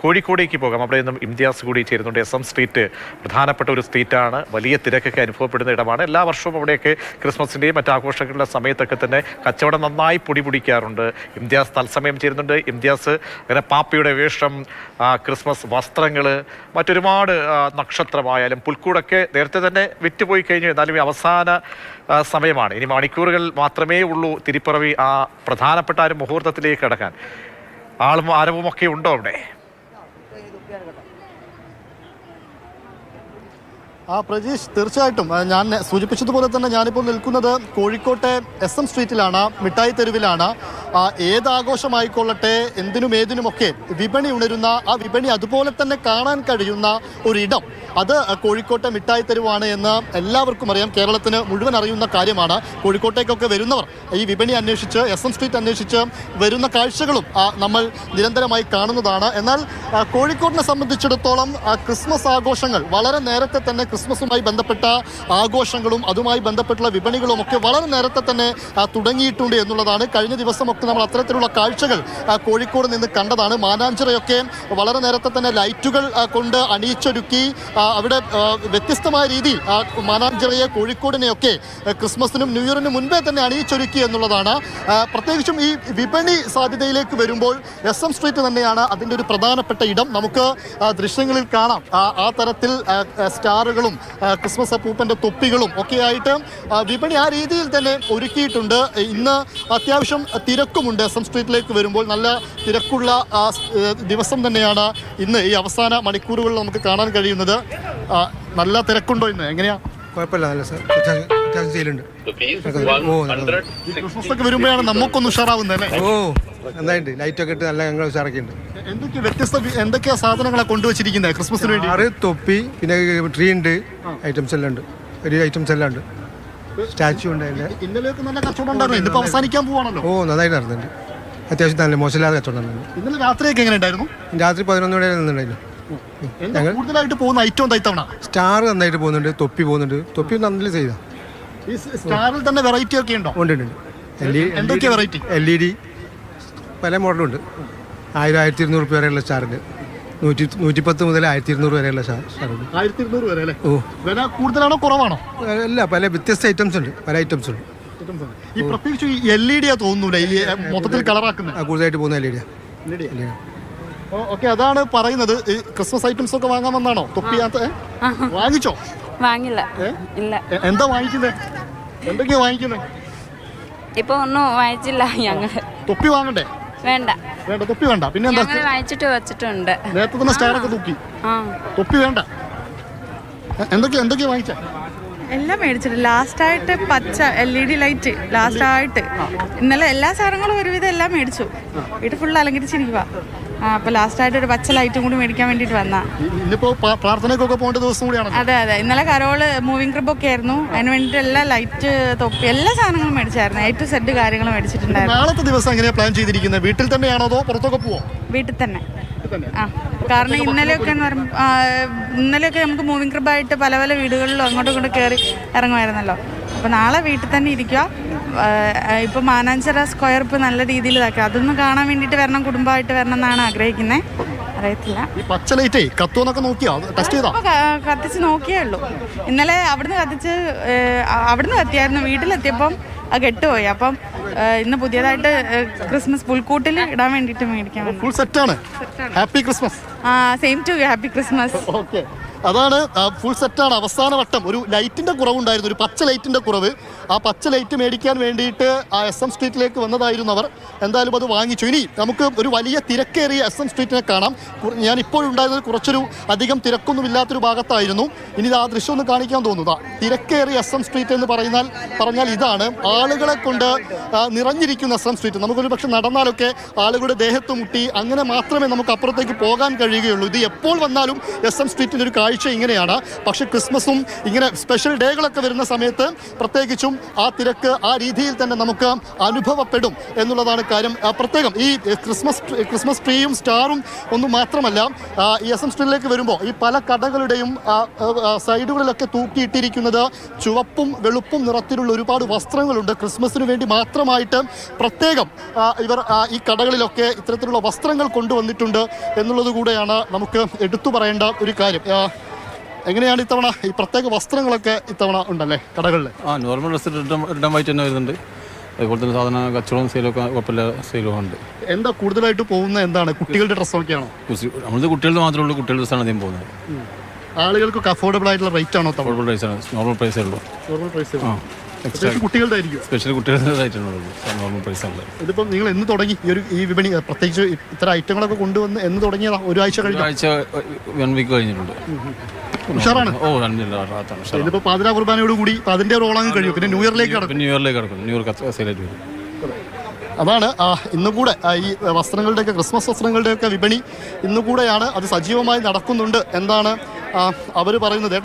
കോഴിക്കോടേക്ക് പോകാം. അവിടെ നിന്നും ഇംതിയാസ് കൂടി ചേരുന്നുണ്ട്. SM സ്ട്രീറ്റ് പ്രധാനപ്പെട്ട ഒരു സ്ട്രീറ്റാണ്. വലിയ തിരക്കൊക്കെ അനുഭവപ്പെടുന്ന ഇടമാണ്. എല്ലാ വർഷവും അവിടെയൊക്കെ ക്രിസ്മസിൻ്റെയും മറ്റാഘോഷങ്ങളുടെ സമയത്തൊക്കെ തന്നെ കച്ചവടം നന്നായി പൊടിപിടിക്കാറുണ്ട്. ഇംതിയാസ് തത്സമയം ചേരുന്നുണ്ട്. ഇംതിയാസ്, അങ്ങനെ പാപ്പയുടെ വേഷം, ക്രിസ്മസ് വസ്ത്രങ്ങൾ, മറ്റൊരുപാട് നക്ഷത്രമായാലും പുൽക്കൂടൊക്കെ നേരത്തെ തന്നെ വിറ്റുപോയി കഴിഞ്ഞു. എന്നാലും ഈ അവസാന സമയമാണ്. ഇനി മണിക്കൂറുകൾ മാത്രമേ ഉള്ളൂ തിരുപ്പിറവി ആ പ്രധാനപ്പെട്ട ഒരു മുഹൂർത്തത്തിലേക്ക് കടക്കാൻ. ആളും ആരവും ഒക്കെ ഉണ്ടോ അവിടെ? പ്രജീഷ്, തീർച്ചയായിട്ടും ഞാൻ സൂചിപ്പിച്ചതുപോലെ തന്നെ ഞാനിപ്പോൾ നിൽക്കുന്നത് കോഴിക്കോട്ടെ SM സ്ട്രീറ്റിലാണ്, മിഠായി തെരുവിലാണ്. ഏതാഘോഷമായിക്കൊള്ളട്ടെ, എന്തിനും ഏതിനുമൊക്കെ വിപണി ഉണരുന്ന, ആ വിപണി അതുപോലെ തന്നെ കാണാൻ കഴിയുന്ന ഒരിടം അത് കോഴിക്കോട്ടെ മിഠായി തെരുവാണ് എന്ന് എല്ലാവർക്കും അറിയാം. കേരളത്തിന് മുഴുവൻ അറിയുന്ന കാര്യമാണ്. കോഴിക്കോട്ടേക്കൊക്കെ വരുന്നവർ ഈ വിപണി അന്വേഷിച്ച്, SM സ്ട്രീറ്റ് അന്വേഷിച്ച് വരുന്ന കാഴ്ചകളും നമ്മൾ നിരന്തരമായി കാണുന്നതാണ്. എന്നാൽ കോഴിക്കോടിനെ സംബന്ധിച്ചിടത്തോളം ക്രിസ്മസ് ആഘോഷങ്ങൾ വളരെ നേരത്തെ തന്നെ, ക്രിസ്മസുമായി ബന്ധപ്പെട്ട ആഘോഷങ്ങളും അതുമായി ബന്ധപ്പെട്ടുള്ള വിപണികളും ഒക്കെ വളരെ നേരത്തെ തന്നെ തുടങ്ങിയിട്ടുണ്ട് എന്നുള്ളതാണ്. കഴിഞ്ഞ ദിവസമൊക്കെ നമ്മൾ അത്തരത്തിലുള്ള കാഴ്ചകൾ കോഴിക്കോട് നിന്ന് കണ്ടതാണ്. മാനാഞ്ചിറയൊക്കെ വളരെ നേരത്തെ തന്നെ ലൈറ്റുകൾ കൊണ്ട് അണിയിച്ചൊരുക്കി അവിടെ വ്യത്യസ്തമായ രീതിയിൽ മാനാഞ്ചിറയെ, കോഴിക്കോടിനെയൊക്കെ ക്രിസ്മസിനും ന്യൂ ഇയറിനും മുൻപേ തന്നെ അണിയിച്ചൊരുക്കി എന്നുള്ളതാണ്. പ്രത്യേകിച്ചും ഈ വിപണി സാധ്യതയിലേക്ക് വരുമ്പോൾ SM സ്ട്രീറ്റ് തന്നെയാണ് അതിൻ്റെ ഒരു പ്രധാനപ്പെട്ട ഇടം. നമുക്ക് ദൃശ്യങ്ങളിൽ കാണാം ആ തരത്തിൽ സ്റ്റാറുകളും ക്രിസ്മസ് അപ്പൂപ്പൻ്റെ തൊപ്പികളും ഒക്കെ ആയിട്ട് വിപണി ആ രീതിയിൽ തന്നെ ഒരുക്കിയിട്ടുണ്ട്. ഇന്ന് അത്യാവശ്യം തിരക്കുമുണ്ട്. SM സ്ട്രീറ്റിലേക്ക് വരുമ്പോൾ നല്ല തിരക്കുള്ള ദിവസം തന്നെയാണ് ഇന്ന്. ഈ അവസാന മണിക്കൂറുകളിൽ നമുക്ക് കാണാൻ കഴിയുന്നത്. നല്ല തിരക്കുണ്ടോ ഇന്ന്? എങ്ങനെയാ? കുഴപ്പമില്ല, നല്ല ക്രിസ്മസ് ഒക്കെ വരുമ്പോഴാണ് നമുക്കൊന്ന് ഉഷാറാവുന്നത് അല്ലേ? നന്നായിട്ട് ലൈറ്റൊക്കെ ഇട്ട് നല്ല ഞങ്ങൾ ഉഷാറാക്കിയിട്ടുണ്ട്. എന്തൊക്കെയാ സാധനങ്ങളാണ് കൊണ്ടുവച്ചിരിക്കുന്നത് ക്രിസ്മസിന് വേണ്ടി? തൊപ്പി, പിന്നെ ട്രീ ഉണ്ട്, ഐറ്റംസ് എല്ലാം ഉണ്ട്, ഒരു ഐറ്റംസ് എല്ലാം ഉണ്ട്, സ്റ്റാച്ചു ഉണ്ട്. ഇന്നലെയൊക്കെ നല്ല കച്ചവടം ഉണ്ടായിരുന്നു. ഇന്നിപ്പോൾ അവസാനിക്കാൻ പോവാണല്ലോ. നന്നായിട്ട് നടന്നുണ്ട്. അത്യാവശ്യം നല്ല മോശമില്ലാതെ കച്ചവടം നടന്നു. ഇന്നലെ രാത്രിയൊക്കെ എങ്ങനെ ഉണ്ടായിരുന്നു? രാത്രി 11 മണി വരെ നിന്നുണ്ടായിരുന്നു. കൂടുതലായിട്ട് പോകുന്ന ഐറ്റം തവണ സ്റ്റാർ നന്നായിട്ട് പോകുന്നുണ്ട്, തൊപ്പി പോകുന്നുണ്ട്. തൊപ്പി നല്ല ചെയ്താ. ഈ സ്റ്റാറിൽ തന്നെ വെറൈറ്റി ഒക്കെ ഉണ്ടോ? ഉണ്ട്. എന്തൊക്കെയാ വെറൈറ്റി? LED പല മോഡലുണ്ട്. 1000-1200 രൂപ വരെയുള്ള സ്റ്റാറുണ്ട്. 110 മുതൽ 1200 വരെയുള്ള സ്റ്റാറുണ്ട്. 1200 വരെ അല്ലേ? വില കൂടുതലാണോ കുറവാണോ? അല്ല, പല വ്യത്യസ്ത ഐറ്റംസ് ഉണ്ട്, പല ഐറ്റംസ് ഉണ്ട്. ഈ പ്രത്യേകിച്ച് ഈ LED തോന്നുന്നില്ല ഈ മൊത്തത്തിൽ കളറാക്കുന്നത് കൂടുതലായിട്ട് പോകുന്ന LED. ഓക്കെ, അതാണ് പറയുന്നത്. ഈ ക്രിസ്മസ് ഐറ്റംസ് ഒക്കെ വാങ്ങാൻ വന്നാണോ? തൊപ്പി വാങ്ങിച്ചോ? വാങ്ങില്ല. ഇല്ല. എന്താ വാങ്ങിക്കുന്നത്? എന്തൊക്കെയാ വാങ്ങിക്കുന്നത്? ഇപ്പൊ ഒന്നും വാങ്ങിച്ചില്ല ഞങ്ങള്. തൊപ്പി വാങ്ങണ്ടേ? വേണ്ട. തൊപ്പി വേണ്ട. പിന്നെ എന്താ? വാങ്ങിച്ചിട്ട് വെച്ചിട്ടുണ്ട്. നേരത്തെ തന്നെ സ്റ്റാറൊക്കെ തൂക്കി. തൊപ്പി വേണ്ട. എന്തൊക്കെയാ വാങ്ങിച്ച? എല്ലാം മേടിച്ചിട്ട് ലാസ്റ്റായിട്ട് പച്ച LED ലൈറ്റ് ലാസ്റ്റായിട്ട്. ഇന്നലെ എല്ലാ സാധനങ്ങളും ഒരുവിധം എല്ലാം മേടിച്ചു. വീട്ടിൽ ഫുള്ള് അലങ്കരിച്ചിരിക്കുക. അപ്പോൾ ലാസ്റ്റായിട്ട് ഒരു പച്ച ലൈറ്റും കൂടി മേടിക്കാൻ വേണ്ടിയിട്ട് വന്നാ. പ്രാർത്ഥനയ്ക്കൊക്കെ പോകേണ്ട ദിവസം കൂടിയാണ്. അതെ. ഇന്നലെ കരോള് മൂവിങ് ട്രിപ്പൊക്കെ ആയിരുന്നു. അതിന് വേണ്ടിയിട്ട് എല്ലാ ലൈറ്റ്, തൊപ്പി, എല്ലാ സാധനങ്ങളും മേടിച്ചായിരുന്നു. A to Z കാര്യങ്ങൾ മേടിച്ചിട്ടുണ്ടായിരുന്നു. നാളത്തെ ദിവസം എങ്ങനെയാണ് പ്ലാൻ ചെയ്തിരിക്കുന്നത്? വീട്ടിൽ തന്നെയാണോ അതോ പുറത്തൊക്കെ പോവോ? വീട്ടിൽ തന്നെ. കാരണം ഇന്നലെയൊക്കെ എന്ന് പറയുമ്പോൾ ഇന്നലെയൊക്കെ നമുക്ക് മൂവിങ് ട്രിപ്പായിട്ട് പല പല വീടുകളിലും അങ്ങോട്ടും ഇങ്ങോട്ടും കയറി ഇറങ്ങുമായിരുന്നല്ലോ. അപ്പോൾ നാളെ വീട്ടിൽ തന്നെ ഇരിക്കുക. ഇപ്പോൾ മാനാഞ്ചിറ സ്ക്വയർ ഇപ്പോൾ നല്ല രീതിയിൽ ഇതാക്കുക. അതൊന്ന് കാണാൻ വേണ്ടിയിട്ട് വരണം, കുടുംബമായിട്ട് വരണം എന്നാണ് ആഗ്രഹിക്കുന്നത്. അറിയത്തില്ല. കത്തിച്ച് നോക്കിയേ ഉള്ളൂ. ഇന്നലെ അവിടുന്ന് കത്തിയായിരുന്നു. വീട്ടിലെത്തിയപ്പം കെട്ടുപോയി. അപ്പം ഇന്ന് പുതിയതായിട്ട് ക്രിസ്മസ് പുൽക്കൂട്ടിൽ ഇടാൻ വേണ്ടിയിട്ട് മേടിക്കാൻ. ഫുൾ സെറ്റാണ്. Happy Christmas. Same to you. Happy Christmas. Okay, അതാണ് ഫുൾ സെറ്റാണ്. അവസാന വട്ടം ഒരു ലൈറ്റിൻ്റെ കുറവുണ്ടായിരുന്നു, ഒരു പച്ച ലൈറ്റിൻ്റെ കുറവ്. ആ പച്ച ലൈറ്റ് മേടിക്കാൻ വേണ്ടിയിട്ട് ആ SM സ്ട്രീറ്റിലേക്ക് വന്നതായിരുന്നു അവർ. എന്തായാലും അത് വാങ്ങിച്ചു. ഇനി നമുക്ക് ഒരു വലിയ തിരക്കേറിയ SM സ്ട്രീറ്റിനെ കാണാം. ഞാൻ ഇപ്പോഴുണ്ടായിരുന്നത് കുറച്ചൊരു അധികം തിരക്കൊന്നും ഇല്ലാത്തൊരു ഭാഗത്തായിരുന്നു. ഇനി ആ ദൃശ്യം ഒന്ന് കാണിക്കാൻ തോന്നുക. തിരക്കേറിയ SM സ്ട്രീറ്റ് എന്ന് പറഞ്ഞാൽ ഇതാണ്. ആളുകളെ കൊണ്ട് നിറഞ്ഞിരിക്കുന്ന SM സ്ട്രീറ്റ്. നമുക്കൊരു പക്ഷെ നടന്നാലൊക്കെ ആളുകളുടെ ദേഹത്ത് മുട്ടി അങ്ങനെ മാത്രമേ നമുക്ക് അപ്പുറത്തേക്ക് പോകാൻ കഴിയുകയുള്ളൂ. ഇത് എപ്പോൾ വന്നാലും SM സ്ട്രീറ്റിൻ്റെ ഒരു കാഴ്ച ഒരാഴ്ച ഇങ്ങനെയാണ്. പക്ഷേ ക്രിസ്മസും ഇങ്ങനെ സ്പെഷ്യൽ ഡേകളൊക്കെ വരുന്ന സമയത്ത് പ്രത്യേകിച്ചും ആ തിരക്ക് ആ രീതിയിൽ തന്നെ നമുക്ക് അനുഭവപ്പെടും എന്നുള്ളതാണ് കാര്യം. പ്രത്യേകം ഈ ക്രിസ്മസ് ട്രീയും സ്റ്റാറും ഒന്നും മാത്രമല്ല, ഈ SM സ്ട്രീറ്റിലേക്ക് വരുമ്പോൾ ഈ പല കടകളുടെയും സൈഡുകളിലൊക്കെ തൂക്കിയിട്ടിരിക്കുന്നത് ചുവപ്പും വെളുപ്പും നിറത്തിലുള്ള ഒരുപാട് വസ്ത്രങ്ങളുണ്ട്. ക്രിസ്മസിന് വേണ്ടി മാത്രമായിട്ട് പ്രത്യേകം ഇവർ ഈ കടകളിലൊക്കെ ഇത്തരത്തിലുള്ള വസ്ത്രങ്ങൾ കൊണ്ടുവന്നിട്ടുണ്ട് എന്നുള്ളത് കൂടെയാണ് നമുക്ക് എടുത്തു പറയേണ്ട ഒരു കാര്യം. എങ്ങനെയാണ് ഇത്തവണ ഈ പ്രത്യേക വസ്ത്രങ്ങളൊക്കെ ഇത്തവണ ഉണ്ടല്ലേ കടകളിൽ? നോർമൽ ഡ്രസ്സ് റിട്ടേൺ ആയിട്ട് തന്നെ വരുന്നുണ്ട്. അതുപോലെ തന്നെ സാധാരണ കച്ചവടവും സെയിലൊക്കെ കുഴപ്പമില്ല, സെയിലും ഉണ്ട്. എന്താ കൂടുതലായിട്ട് പോകുന്നത്? എന്താണ് കുട്ടികളുടെ ഡ്രസ്സൊക്കെയാണോ? നമ്മളത് കുട്ടികളുടെ മാത്രമേ ഉള്ളൂ, കുട്ടികളുടെ ഡ്രസ്സാണ് അധികം പോകുന്നത്. ആളുകൾക്കൊക്കെ അഫോർഡബിൾ ആയിട്ടുള്ള റേറ്റ് ആണോ? അഫോർഡബിൾ പ്രൈസാണ്, നോർമൽ പ്രൈസേ ഉള്ളൂ. നോർമൽ പ്രൈസ് ആ എക്സ്ട്രാ കുട്ടികളുടെ ആയിരിക്കും, സ്പെഷ്യൽ കുട്ടികളുടെ ആയിട്ടുള്ളത് നോർമൽ പ്രൈസാണ്. ഇതിപ്പം നിങ്ങൾ എന്ന് തുടങ്ങി ഈ വിപണി, പ്രത്യേകിച്ച് ഇത്തരം ഐറ്റങ്ങളൊക്കെ കൊണ്ടുവന്ന് എന്ന് തുടങ്ങിയതാ? ഒരാഴ്ച കഴിഞ്ഞു, ഒരാഴ്ച 1 വീക്ക് കഴിഞ്ഞിട്ടുണ്ട്. ഉഷാറാണ്. ഓ ഇതിപ്പോ പാതിരാ കുർബാനയോട് കൂടി അതിന്റെ ഒരു ഓളാങ് കഴിയും, പിന്നെ ന്യൂ ഇയറിലേക്ക് കടക്കും. ന്യൂ ഇയറിലേക്ക് കടക്കും, ന്യൂ ഇയർ സെയിലായിട്ട് വരും. അതാണ് ഇന്നും കൂടെ ഈ വസ്ത്രങ്ങളുടെയൊക്കെ ക്രിസ്മസ് വസ്ത്രങ്ങളുടെയൊക്കെ വിപണി ഇന്നും കൂടെയാണ്, അത് സജീവമായി നടക്കുന്നുണ്ട് എന്നാണ് അവർ പറയുന്നത്. ഏട്ടാ